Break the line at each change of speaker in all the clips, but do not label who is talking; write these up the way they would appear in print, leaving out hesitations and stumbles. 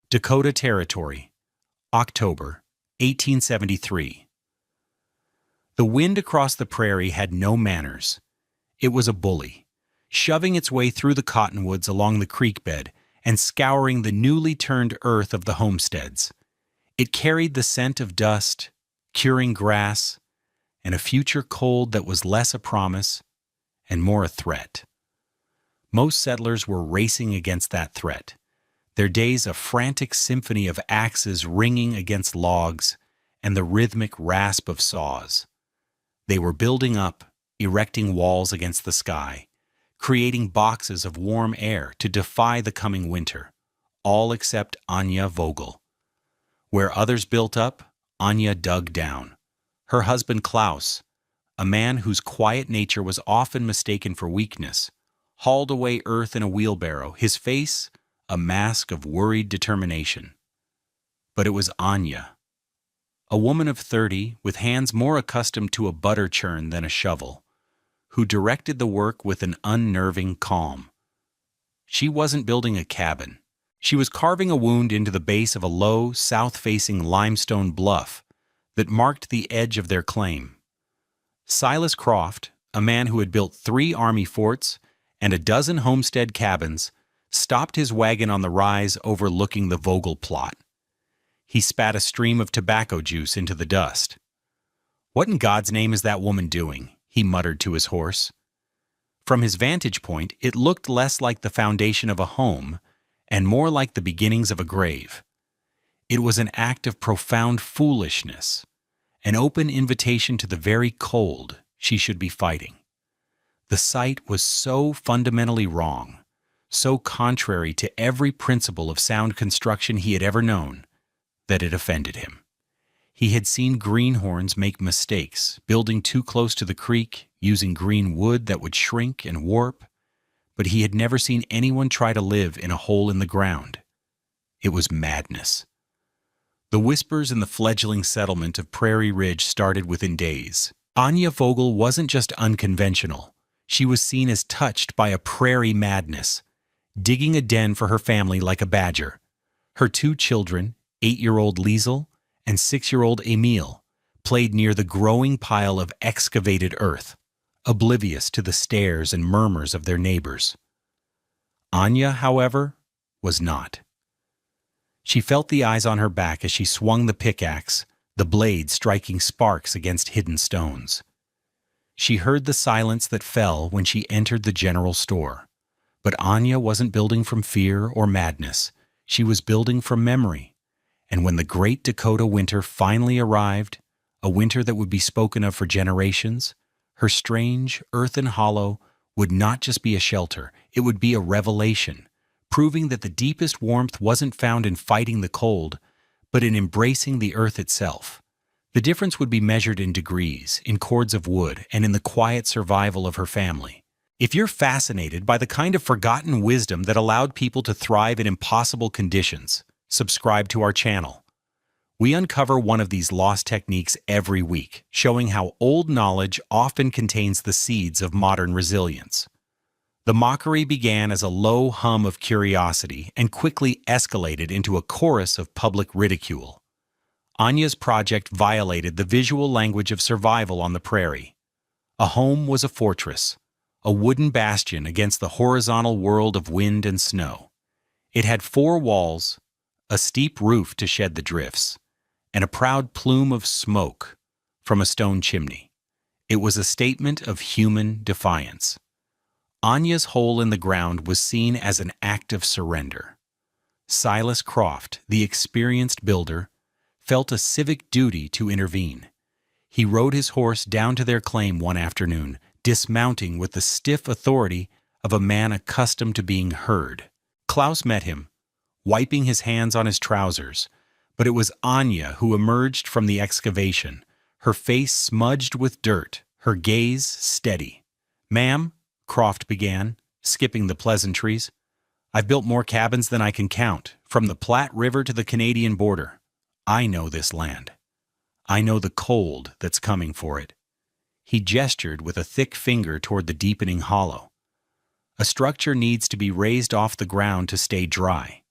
Dakota Territory, October 1873. The wind across the prairie had no manners. It was a bully, shoving its way through the cottonwoods along the creek bed and scouring the newly turned earth of the homesteads. It carried the scent of dust, curing grass, and a future cold that was less a promise and more a threat. Most settlers were racing against that threat, their days a frantic symphony of axes ringing against logs and the rhythmic rasp of saws. They were building up, erecting walls against the sky, creating boxes of warm air to defy the coming winter, all except Anya Vogel. Where others built up, Anya dug down. Her husband Klaus, a man whose quiet nature was often mistaken for weakness, hauled away earth in a wheelbarrow, his face a mask of worried determination. But it was Anya, a woman of 30 with hands more accustomed to a butter churn than a shovel, who directed the work with an unnerving calm. She wasn't building a cabin. She was carving a wound into the base of a low, south-facing limestone bluff that marked the edge of their claim. Silas Croft, a man who had built 3 army forts and a dozen homestead cabins, stopped his wagon on the rise overlooking the Vogel plot. He spat a stream of tobacco juice into the dust. "What in God's name is that woman doing?" he muttered to his horse. From his vantage point, it looked less like the foundation of a home and more like the beginnings of a grave. It was an act of profound foolishness, an open invitation to the very cold she should be fighting. The site was so fundamentally wrong, so contrary to every principle of sound construction he had ever known, that it offended him. He had seen greenhorns make mistakes, building too close to the creek, using green wood that would shrink and warp, but he had never seen anyone try to live in a hole in the ground. It was madness. The whispers in the fledgling settlement of Prairie Ridge started within days. Anya Vogel wasn't just unconventional. She was seen as touched by a prairie madness, digging a den for her family like a badger. Her 2 children, 8-year-old Liesel and 6-year-old Emil, played near the growing pile of excavated earth, oblivious to the stares and murmurs of their neighbors. Anya, however, was not. She felt the eyes on her back as she swung the pickaxe, the blade striking sparks against hidden stones. She heard the silence that fell when she entered the general store. But Anya wasn't building from fear or madness. She was building from memory. And when the great Dakota winter finally arrived, a winter that would be spoken of for generations, her strange, earthen hollow would not just be a shelter, it would be a revelation, proving that the deepest warmth wasn't found in fighting the cold, but in embracing the earth itself. The difference would be measured in degrees, in cords of wood, and in the quiet survival of her family. If you're fascinated by the kind of forgotten wisdom that allowed people to thrive in impossible conditions, subscribe to our channel. We uncover one of these lost techniques every week, showing how old knowledge often contains the seeds of modern resilience. The mockery began as a low hum of curiosity and quickly escalated into a chorus of public ridicule. Anya's project violated the visual language of survival on the prairie. A home was a fortress, a wooden bastion against the horizontal world of wind and snow. It had 4 walls, a steep roof to shed the drifts, and a proud plume of smoke from a stone chimney. It was a statement of human defiance. Anya's hole in the ground was seen as an act of surrender. Silas Croft, the experienced builder, felt a civic duty to intervene. He rode his horse down to their claim one afternoon, dismounting with the stiff authority of a man accustomed to being heard. Klaus met him, wiping his hands on his trousers, but it was Anya who emerged from the excavation, her face smudged with dirt, her gaze steady. "Ma'am," Croft began, skipping the pleasantries, "I've built more cabins than I can count, from the Platte River to the Canadian border. I know this land. I know the cold that's coming for it." He gestured with a thick finger toward the deepening hollow. A structure needs to be raised off the ground to stay dry.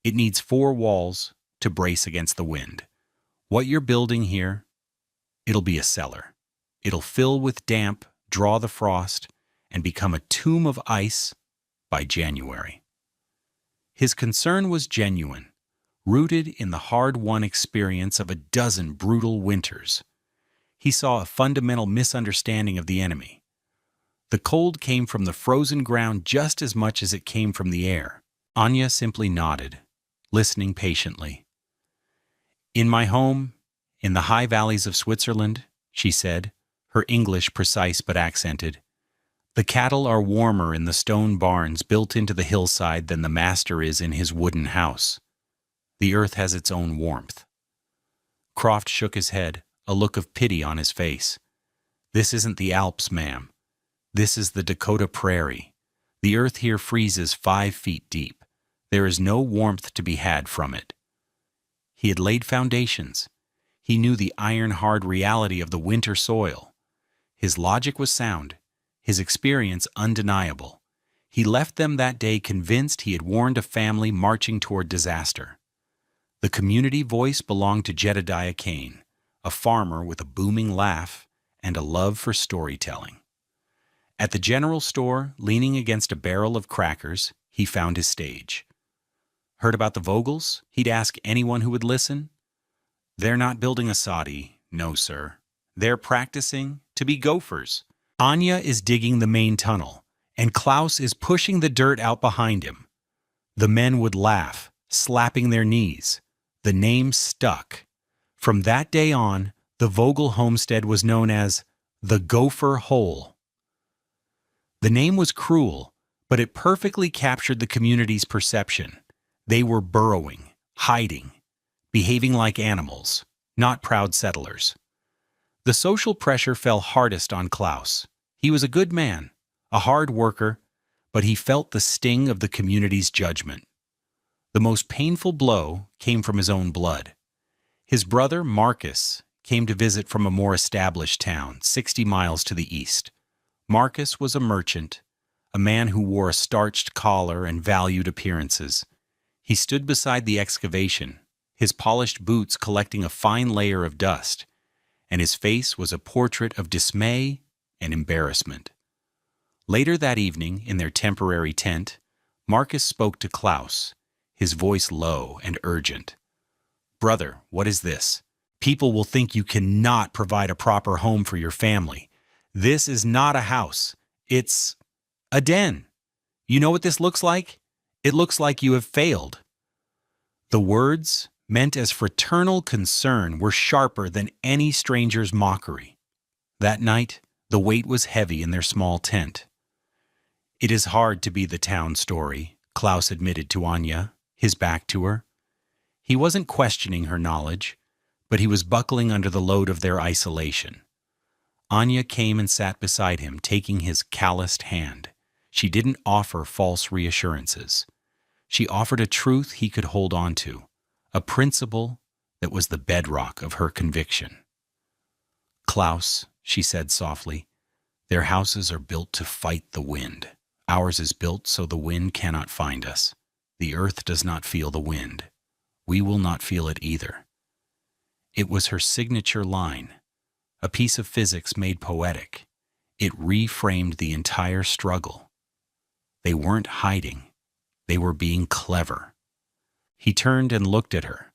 It needs 4 walls to brace against the wind. What you're building here, it'll be a cellar. It'll fill with damp, draw the frost, and become a tomb of ice by January. His concern was genuine, rooted in the hard-won experience of a dozen brutal winters. He saw a fundamental misunderstanding of the enemy. The cold came from the frozen ground just as much as it came from the air. Anya simply nodded, listening patiently. "In my home, in the high valleys of Switzerland," she said, her English precise but accented, "the cattle are warmer in the stone barns built into the hillside than the master is in his wooden house. The earth has its own warmth." Croft shook his head, a look of pity on his face. "This isn't the Alps, ma'am. This is the Dakota Prairie. The earth here freezes 5 feet deep. There is no warmth to be had from it." He had laid foundations. He knew the iron-hard reality of the winter soil. His logic was sound, his experience undeniable. He left them that day convinced he had warned a family marching toward disaster. The community voice belonged to Jedediah Kane, a farmer with a booming laugh and a love for storytelling. At the general store, leaning against a barrel of crackers, he found his stage. "Heard about the Vogels?" he'd ask anyone who would listen. "They're not building a soddy, no, sir. They're practicing to be gophers. Anya is digging the main tunnel, and Klaus is pushing the dirt out behind him." The men would laugh, slapping their knees. The name stuck. From that day on, the Vogel homestead was known as the Gopher Hole. The name was cruel, but it perfectly captured the community's perception. They were burrowing, hiding, behaving like animals, not proud settlers. The social pressure fell hardest on Klaus. He was a good man, a hard worker, but he felt the sting of the community's judgment. The most painful blow came from his own blood. His brother, Marcus, came to visit from a more established town, 60 miles to the east. Marcus was a merchant, a man who wore a starched collar and valued appearances. He stood beside the excavation, his polished boots collecting a fine layer of dust, and his face was a portrait of dismay and embarrassment. Later that evening, in their temporary tent, Marcus spoke to Klaus, his voice low and urgent. "Brother, what is this? People will think you cannot provide a proper home for your family. This is not a house. It's a den. You know what this looks like? It looks like you have failed." The words, meant as fraternal concern, were sharper than any stranger's mockery. That night, the weight was heavy in their small tent. "It is hard to be the town story," Klaus admitted to Anya, his back to her. He wasn't questioning her knowledge, but he was buckling under the load of their isolation. Anya came and sat beside him, taking his calloused hand. She didn't offer false reassurances. She offered a truth he could hold on to, a principle that was the bedrock of her conviction. "Klaus," she said softly, "their houses are built to fight the wind. Ours is built so the wind cannot find us. The earth does not feel the wind. We will not feel it either." It was her signature line, a piece of physics made poetic. It reframed the entire struggle. They weren't hiding. They were being clever. He turned and looked at her,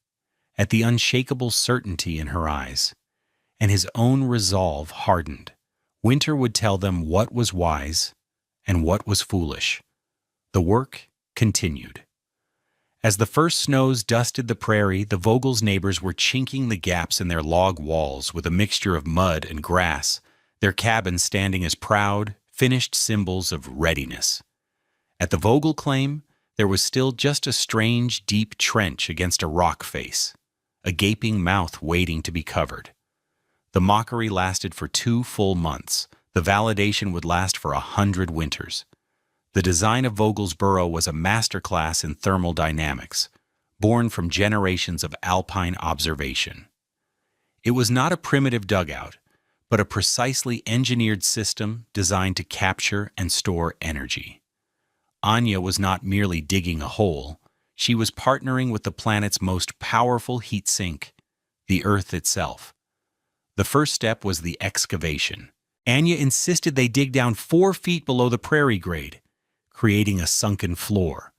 at the unshakable certainty in her eyes, and his own resolve hardened. Winter would tell them what was wise and what was foolish. The work continued. As the first snows dusted the prairie, the Vogels' neighbors were chinking the gaps in their log walls with a mixture of mud and grass, their cabins standing as proud, finished symbols of readiness. At the Vogel claim, there was still just a strange, deep trench against a rock face, a gaping mouth waiting to be covered. The mockery lasted for 2 full months. The validation would last for 100 winters. The design of Vogel's burrow was a masterclass in thermal dynamics, born from generations of alpine observation. It was not a primitive dugout, but a precisely engineered system designed to capture and store energy. Anya was not merely digging a hole, she was partnering with the planet's most powerful heat sink, the Earth itself. The first step was the excavation. Anya insisted they dig down 4 feet below the prairie grade, creating a sunken floor.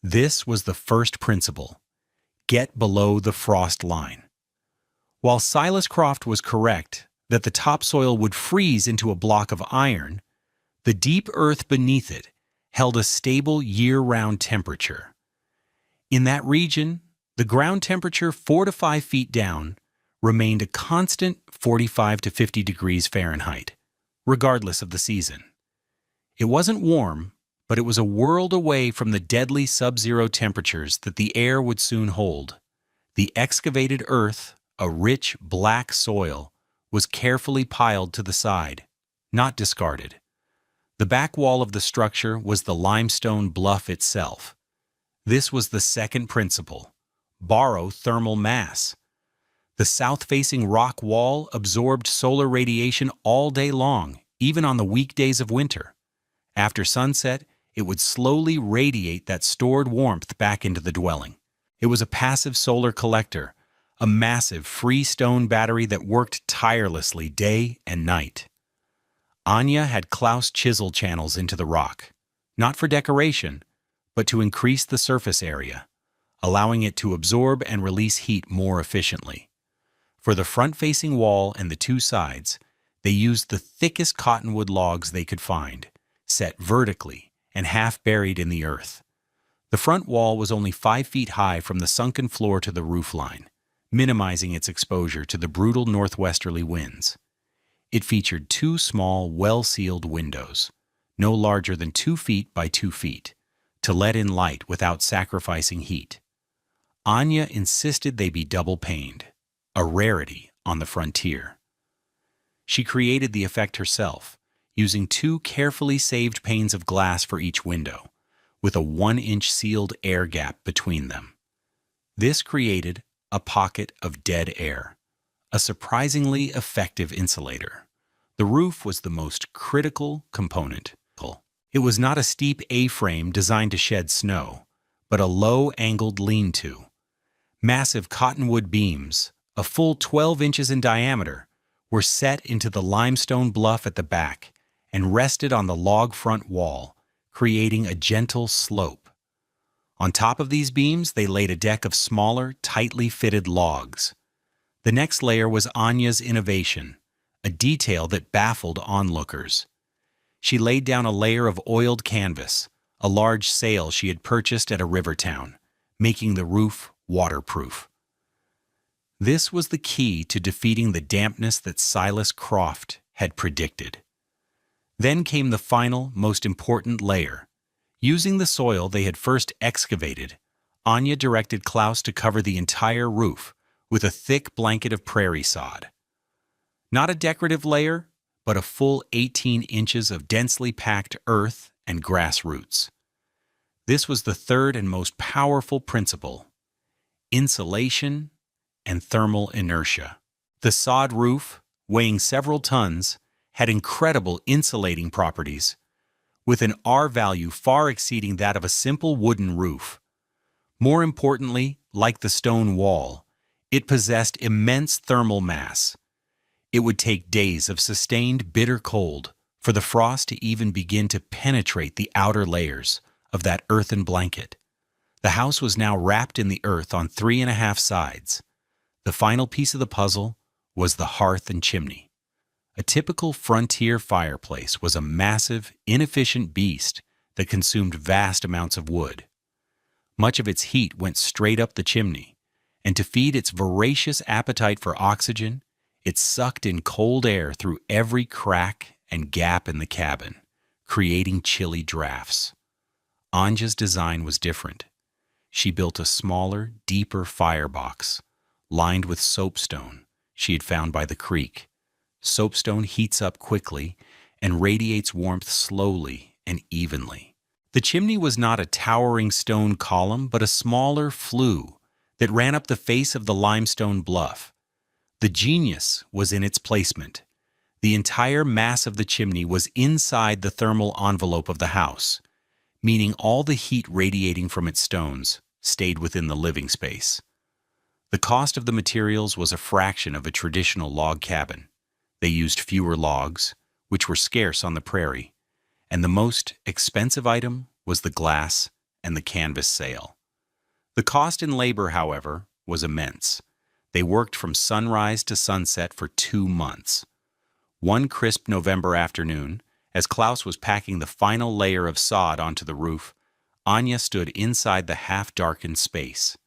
This was the first principle: get below the frost line. While Silas Croft was correct that the topsoil would freeze into a block of iron, the deep earth beneath it held a stable year-round temperature. In that region, the ground temperature 4 to 5 feet down remained a constant 45 to 50 degrees Fahrenheit, regardless of the season. It wasn't warm, but it was a world away from the deadly sub-zero temperatures that the air would soon hold. The excavated earth, a rich black soil, was carefully piled to the side, not discarded. The back wall of the structure was the limestone bluff itself. This was the second principle: borrow thermal mass. The south-facing rock wall absorbed solar radiation all day long, even on the weekdays of winter. After sunset, it would slowly radiate that stored warmth back into the dwelling. It was a passive solar collector, a massive freestone battery that worked tirelessly day and night. Anya had Klaus chisel channels into the rock, not for decoration, but to increase the surface area, allowing it to absorb and release heat more efficiently. For the front-facing wall and the 2 sides, they used the thickest cottonwood logs they could find, set vertically and half buried in the earth. The front wall was only 5 feet high from the sunken floor to the roofline, minimizing its exposure to the brutal northwesterly winds. It featured 2 small, well-sealed windows, no larger than 2 feet by 2 feet, to let in light without sacrificing heat. Anya insisted they be double-paned, a rarity on the frontier. She created the effect herself, using 2 carefully saved panes of glass for each window, with a 1-inch sealed air gap between them. This created a pocket of dead air, a surprisingly effective insulator. The roof was the most critical component. It was not a steep A-frame designed to shed snow, but a low-angled lean-to. Massive cottonwood beams, a full 12 inches in diameter, were set into the limestone bluff at the back and rested on the log front wall, creating a gentle slope. On top of these beams, they laid a deck of smaller, tightly fitted logs. The next layer was Anya's innovation, a detail that baffled onlookers. She laid down a layer of oiled canvas, a large sail she had purchased at a river town, making the roof waterproof. This was the key to defeating the dampness that Silas Croft had predicted. Then came the final, most important layer. Using the soil they had first excavated, Anya directed Klaus to cover the entire roof with a thick blanket of prairie sod. Not a decorative layer, but a full 18 inches of densely packed earth and grass roots. This was the third and most powerful principle: insulation and thermal inertia. The sod roof, weighing several tons, had incredible insulating properties, with an R value far exceeding that of a simple wooden roof. More importantly, like the stone wall, it possessed immense thermal mass. It would take days of sustained bitter cold for the frost to even begin to penetrate the outer layers of that earthen blanket. The house was now wrapped in the earth on 3.5 sides. The final piece of the puzzle was the hearth and chimney. A typical frontier fireplace was a massive, inefficient beast that consumed vast amounts of wood. Much of its heat went straight up the chimney, and to feed its voracious appetite for oxygen, it sucked in cold air through every crack and gap in the cabin, creating chilly drafts. Anja's design was different. She built a smaller, deeper firebox, lined with soapstone she had found by the creek. Soapstone heats up quickly and radiates warmth slowly and evenly. The chimney was not a towering stone column, but a smaller flue that ran up the face of the limestone bluff. The genius was in its placement. The entire mass of the chimney was inside the thermal envelope of the house, meaning all the heat radiating from its stones stayed within the living space. The cost of the materials was a fraction of a traditional log cabin. They used fewer logs, which were scarce on the prairie, and the most expensive item was the glass and the canvas sail. The cost in labor, however, was immense. They worked from sunrise to sunset for 2 months. One crisp November afternoon, as Klaus was packing the final layer of sod onto the roof, Anya stood inside the half-darkened space.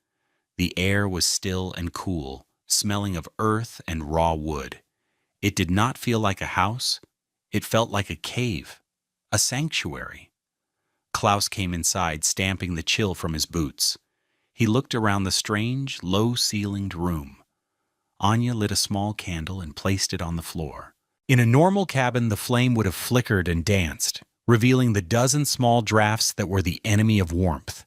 The air was still and cool, smelling of earth and raw wood. It did not feel like a house. It felt like a cave, a sanctuary. Klaus came inside, stamping the chill from his boots. He looked around the strange, low-ceilinged room. Anya lit a small candle and placed it on the floor. In a normal cabin, the flame would have flickered and danced, revealing the dozen small drafts that were the enemy of warmth.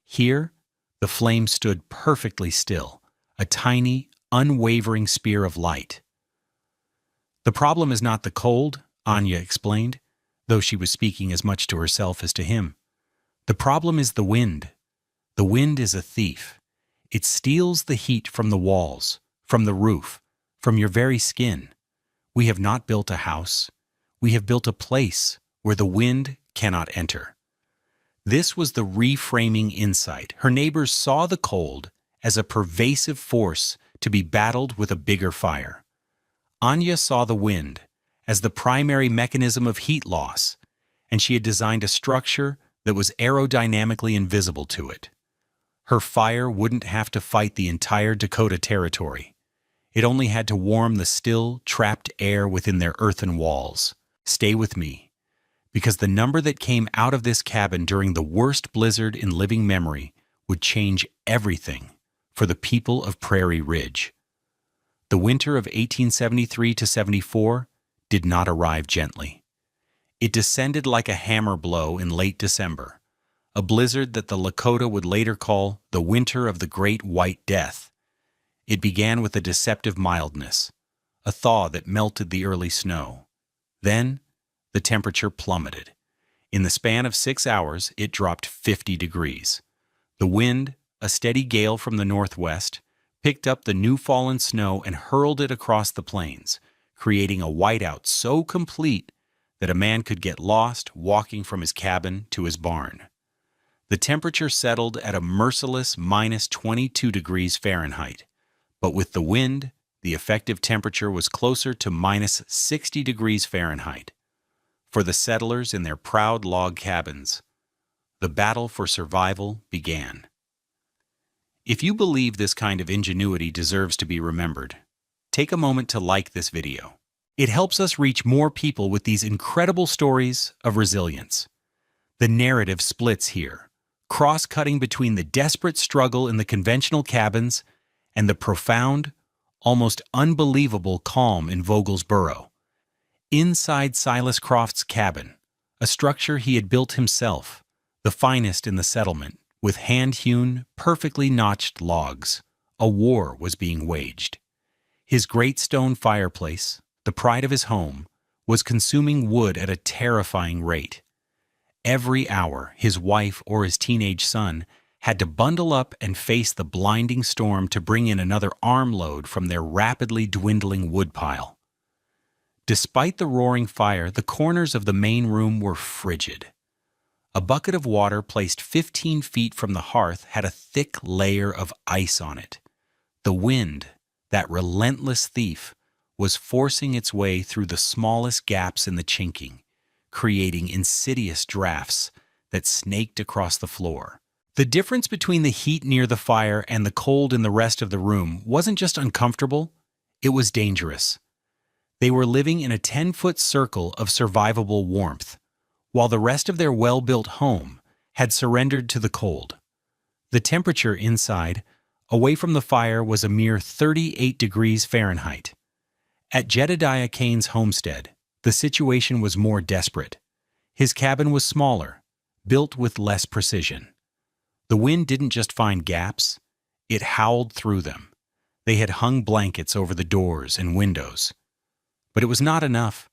Here, the flame stood perfectly still, a tiny, unwavering spear of light. "The problem is not the cold," Anya explained, though she was speaking as much to herself as to him. "The problem is the wind. The wind is a thief. It steals the heat from the walls, from the roof, from your very skin. We have not built a house. We have built a place where the wind cannot enter." This was the reframing insight. Her neighbors saw the cold as a pervasive force to be battled with a bigger fire. Anya saw the wind as the primary mechanism of heat loss, and she had designed a structure that was aerodynamically invisible to it. Her fire wouldn't have to fight the entire Dakota territory. It only had to warm the still, trapped air within their earthen walls. Stay with me, because the number that came out of this cabin during the worst blizzard in living memory would change everything for the people of Prairie Ridge. The winter of 1873 to 74 did not arrive gently. It descended like a hammer blow in late December, a blizzard that the Lakota would later call the Winter of the Great White Death. It began with a deceptive mildness, a thaw that melted the early snow. Then, the temperature plummeted. In the span of 6 hours, it dropped 50 degrees. The wind, a steady gale from the northwest, picked up the new-fallen snow and hurled it across the plains, creating a whiteout so complete that a man could get lost walking from his cabin to his barn. The temperature settled at a merciless minus 22 degrees Fahrenheit, but with the wind, the effective temperature was closer to minus 60 degrees Fahrenheit. For the settlers in their proud log cabins, the battle for survival began. If you believe this kind of ingenuity deserves to be remembered, take a moment to like this video. It helps us reach more people with these incredible stories of resilience. The narrative splits here, cross-cutting between the desperate struggle in the conventional cabins and the profound, almost unbelievable calm in Vogel's burrow. Inside Silas Croft's cabin, a structure he had built himself, the finest in the settlement, with hand-hewn, perfectly notched logs, a war was being waged. His great stone fireplace, the pride of his home, was consuming wood at a terrifying rate. Every hour, his wife or his teenage son had to bundle up and face the blinding storm to bring in another armload from their rapidly dwindling woodpile. Despite the roaring fire, the corners of the main room were frigid. A bucket of water placed 15 feet from the hearth had a thick layer of ice on it. The wind, that relentless thief, was forcing its way through the smallest gaps in the chinking, creating insidious drafts that snaked across the floor. The difference between the heat near the fire and the cold in the rest of the room wasn't just uncomfortable, it was dangerous. They were living in a 10-foot circle of survivable warmth, while the rest of their well-built home had surrendered to the cold. The temperature inside, away from the fire, was a mere 38 degrees Fahrenheit. At Jedediah Kane's homestead, the situation was more desperate. His cabin was smaller, built with less precision. The wind didn't just find gaps, it howled through them. They had hung blankets over the doors and windows. But it was not enough.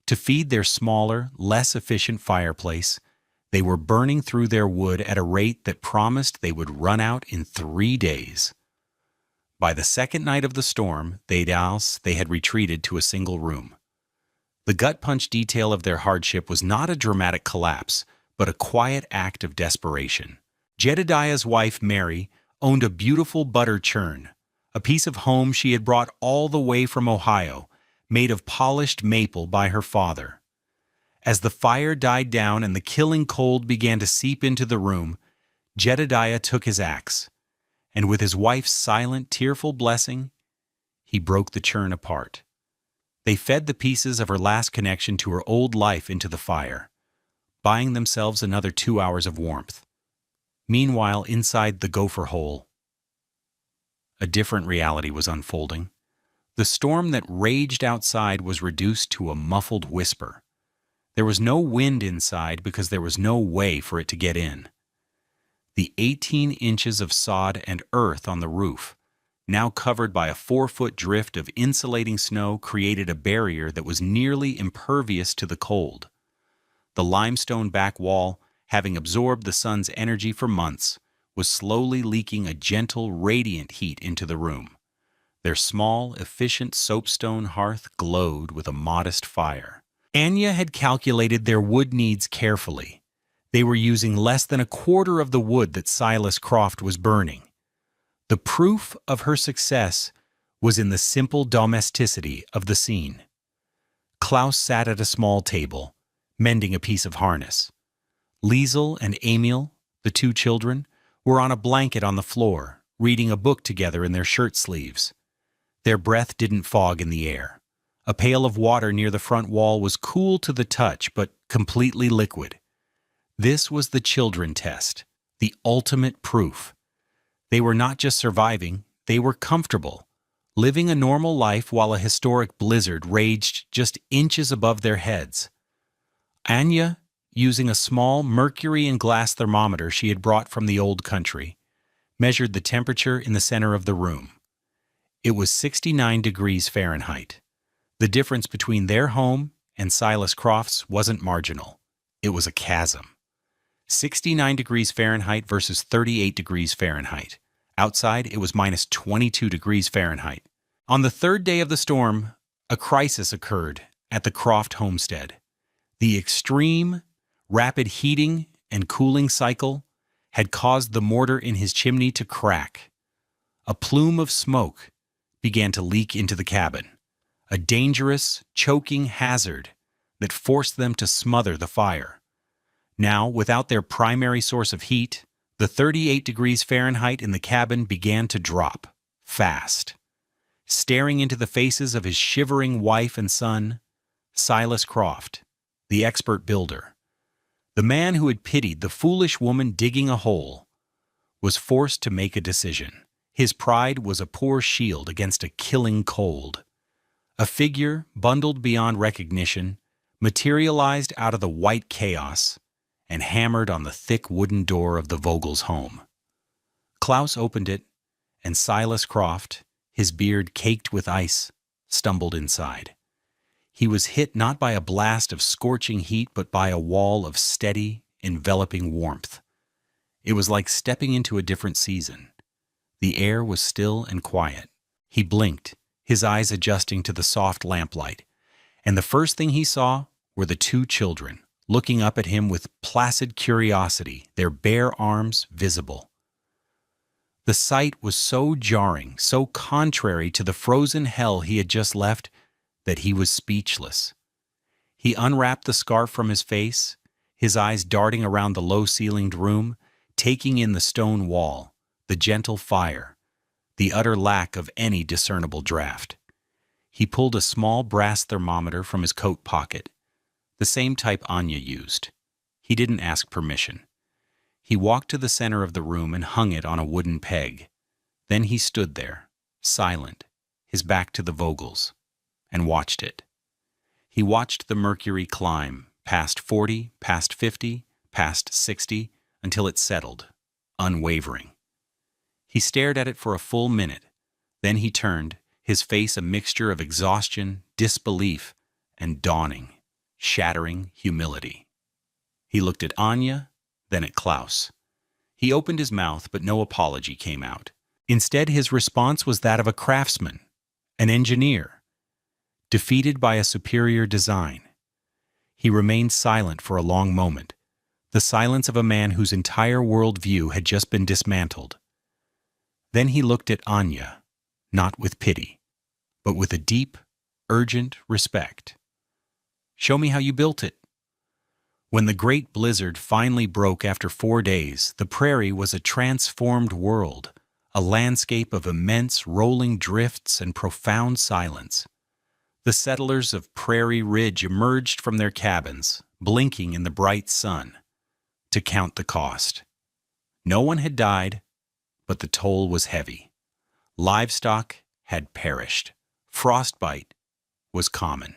To feed their smaller, less efficient fireplace, They were burning through their wood at a rate that promised they would run out in 3 days. By the second night of the storm, they had retreated to a single room. The gut-punch detail of their hardship was not a dramatic collapse, but a quiet act of desperation. Jedediah's wife, Mary, owned a beautiful butter churn, a piece of home she had brought all the way from Ohio, made of polished maple by her father. As the fire died down and the killing cold began to seep into the room, Jedediah took his axe, and with his wife's silent, tearful blessing, he broke the churn apart. They fed the pieces of her last connection to her old life into the fire, buying themselves another 2 hours of warmth. Meanwhile, inside the gopher hole, a different reality was unfolding. The storm that raged outside was reduced to a muffled whisper. There was no wind inside because there was no way for it to get in. The 18 inches of sod and earth on the roof, now covered by a 4-foot drift of insulating snow, created a barrier that was nearly impervious to the cold. The limestone back wall, having absorbed the sun's energy for months, was slowly leaking a gentle, radiant heat into the room. Their small, efficient soapstone hearth glowed with a modest fire. Anya had calculated their wood needs carefully. They were using less than a quarter of the wood that Silas Croft was burning. The proof of her success was in the simple domesticity of the scene. Klaus sat at a small table, mending a piece of harness. Liesel and Emil, the 2 children, were on a blanket on the floor, reading a book together in their shirt sleeves. Their breath didn't fog in the air. A pail of water near the front wall was cool to the touch, but completely liquid. This was the children test, the ultimate proof. They were not just surviving, they were comfortable, living a normal life while a historic blizzard raged just inches above their heads. Anya, using a small mercury and glass thermometer she had brought from the old country, measured the temperature in the center of the room. It was 69 degrees Fahrenheit. The difference between their home and Silas Croft's wasn't marginal. It was a chasm. 69 degrees Fahrenheit versus 38 degrees Fahrenheit. Outside, it was minus 22 degrees Fahrenheit. On the 3rd day of the storm, a crisis occurred at the Croft homestead. The extreme, rapid heating and cooling cycle had caused the mortar in his chimney to crack. A plume of smoke began to leak into the cabin. A dangerous, choking hazard that forced them to smother the fire. Now, without their primary source of heat, the 38 degrees Fahrenheit in the cabin began to drop, fast. Staring into the faces of his shivering wife and son, Silas Croft, the expert builder, the man who had pitied the foolish woman digging a hole, was forced to make a decision. His pride was a poor shield against a killing cold. A figure, bundled beyond recognition, materialized out of the white chaos and hammered on the thick wooden door of the Vogel's home. Klaus opened it, and Silas Croft, his beard caked with ice, stumbled inside. He was hit not by a blast of scorching heat, but by a wall of steady, enveloping warmth. It was like stepping into a different season. The air was still and quiet. He blinked, his eyes adjusting to the soft lamplight, and the first thing he saw were the 2 children, looking up at him with placid curiosity, their bare arms visible. The sight was so jarring, so contrary to the frozen hell he had just left, that he was speechless. He unwrapped the scarf from his face, his eyes darting around the low-ceilinged room, taking in the stone wall, the gentle fire, the utter lack of any discernible draft. He pulled a small brass thermometer from his coat pocket, the same type Anya used. He didn't ask permission. He walked to the center of the room and hung it on a wooden peg. Then he stood there, silent, his back to the Vogels, and watched it. He watched the mercury climb, past 40, past 50, past 60, until it settled, unwavering. He stared at it for a full minute. Then he turned, his face a mixture of exhaustion, disbelief, and dawning, shattering humility. He looked at Anya, then at Klaus. He opened his mouth, but no apology came out. Instead, his response was that of a craftsman, an engineer, defeated by a superior design. He remained silent for a long moment, the silence of a man whose entire worldview had just been dismantled. Then he looked at Anya, not with pity, but with a deep, urgent respect. "Show me how you built it." When the great blizzard finally broke after 4 days, the prairie was a transformed world, a landscape of immense rolling drifts and profound silence. The settlers of Prairie Ridge emerged from their cabins, blinking in the bright sun, to count the cost. No one had died, but the toll was heavy. Livestock had perished. Frostbite was common,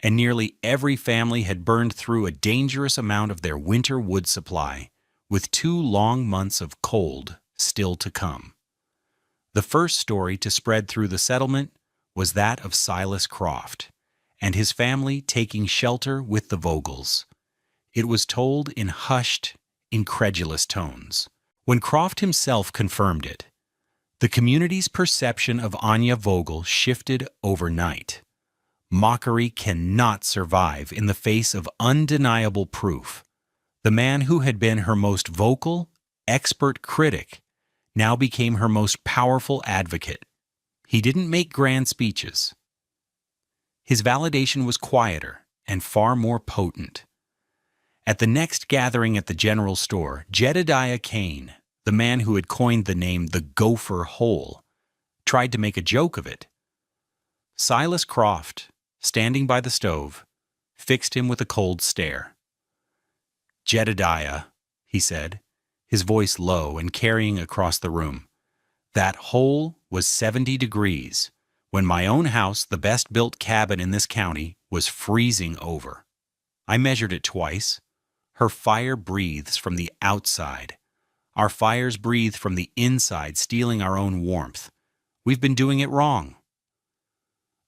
and nearly every family had burned through a dangerous amount of their winter wood supply, with 2 long months of cold still to come. The first story to spread through the settlement was that of Silas Croft and his family taking shelter with the Vogels. It was told in hushed, incredulous tones. When Croft himself confirmed it, the community's perception of Anya Vogel shifted overnight. Mockery cannot survive in the face of undeniable proof. The man who had been her most vocal, expert critic now became her most powerful advocate. He didn't make grand speeches. His validation was quieter and far more potent. At the next gathering at the general store, Jedediah Kane, the man who had coined the name the Gopher Hole, tried to make a joke of it. Silas Croft, standing by the stove, fixed him with a cold stare. "Jedediah," he said, his voice low and carrying across the room, "that hole was 70 degrees when my own house, the best-built cabin in this county, was freezing over. I measured it twice. Her fire breathes from the outside. Our fires breathe from the inside, stealing our own warmth. We've been doing it wrong."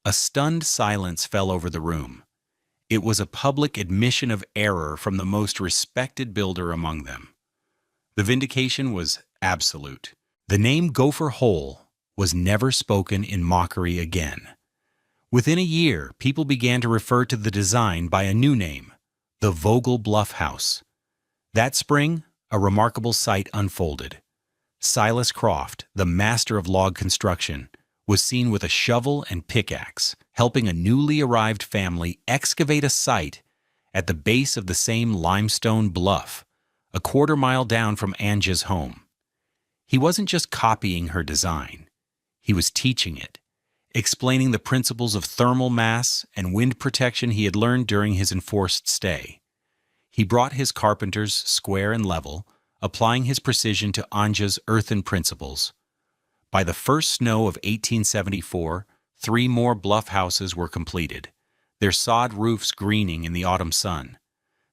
A stunned silence fell over the room. It was a public admission of error from the most respected builder among them. The vindication was absolute. The name Gopher Hole was never spoken in mockery again. Within a year, people began to refer to the design by a new name, the Vogel Bluff House. That spring, a remarkable sight unfolded. Silas Croft, the master of log construction, was seen with a shovel and pickaxe, helping a newly arrived family excavate a site at the base of the same limestone bluff, a quarter-mile down from Anja's home. He wasn't just copying her design. He was teaching it, explaining the principles of thermal mass and wind protection he had learned during his enforced stay. He brought his carpenters square and level, applying his precision to Anja's earthen principles. By the first snow of 1874, 3 more bluff houses were completed, their sod roofs greening in the autumn sun.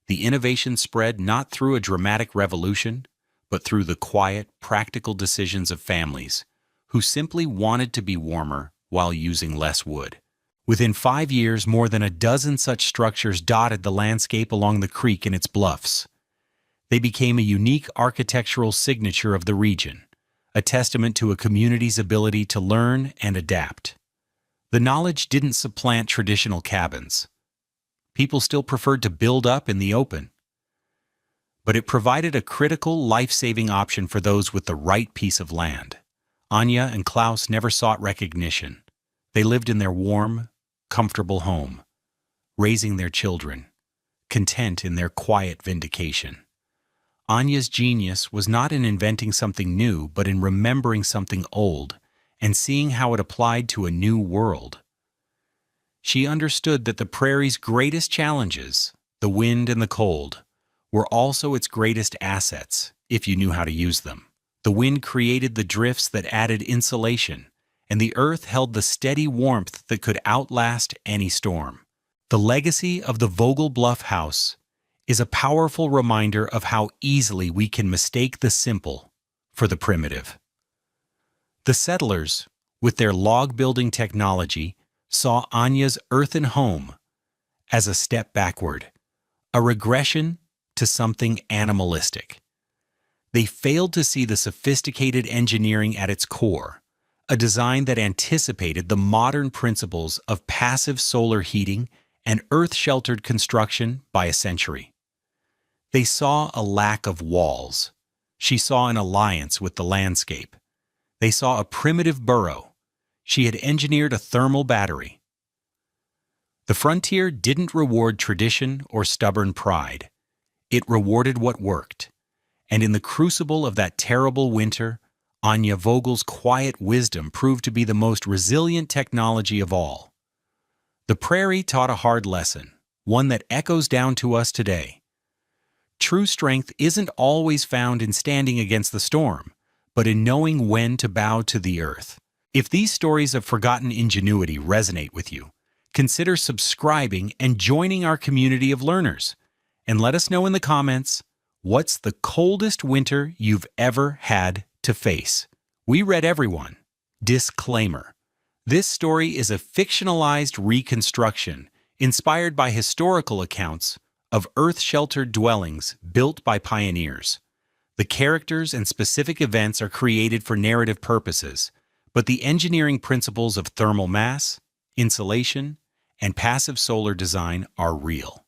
The innovation spread not through a dramatic revolution, but through the quiet, practical decisions of families who simply wanted to be warmer while using less wood. Within 5 years, more than a dozen such structures dotted the landscape along the creek and its bluffs. They became a unique architectural signature of the region, a testament to a community's ability to learn and adapt. The knowledge didn't supplant traditional cabins. People still preferred to build up in the open. But it provided a critical, life-saving option for those with the right piece of land. Anya and Klaus never sought recognition. They lived in their warm, comfortable home, raising their children, content in their quiet vindication. Anya's genius was not in inventing something new, but in remembering something old and seeing how it applied to a new world. She understood that the prairie's greatest challenges, the wind and the cold, were also its greatest assets, if you knew how to use them. The wind created the drifts that added insulation, and the earth held the steady warmth that could outlast any storm. The legacy of the Vogel Bluff House is a powerful reminder of how easily we can mistake the simple for the primitive. The settlers, with their log-building technology, saw Anya's earthen home as a step backward, a regression to something animalistic. They failed to see the sophisticated engineering at its core, a design that anticipated the modern principles of passive solar heating and earth-sheltered construction by a century. They saw a lack of walls. She saw an alliance with the landscape. They saw a primitive burrow. She had engineered a thermal battery. The frontier didn't reward tradition or stubborn pride. It rewarded what worked. And in the crucible of that terrible winter, Anya Vogel's quiet wisdom proved to be the most resilient technology of all. The prairie taught a hard lesson, one that echoes down to us today. True strength isn't always found in standing against the storm, but in knowing when to bow to the earth. If these stories of forgotten ingenuity resonate with you, consider subscribing and joining our community of learners. And let us know in the comments, what's the coldest winter you've ever had to face? We read everyone. Disclaimer: this story is a fictionalized reconstruction inspired by historical accounts of earth-sheltered dwellings built by pioneers. The characters and specific events are created for narrative purposes, but the engineering principles of thermal mass, insulation, and passive solar design are real.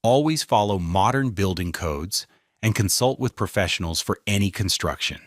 Always follow modern building codes and consult with professionals for any construction.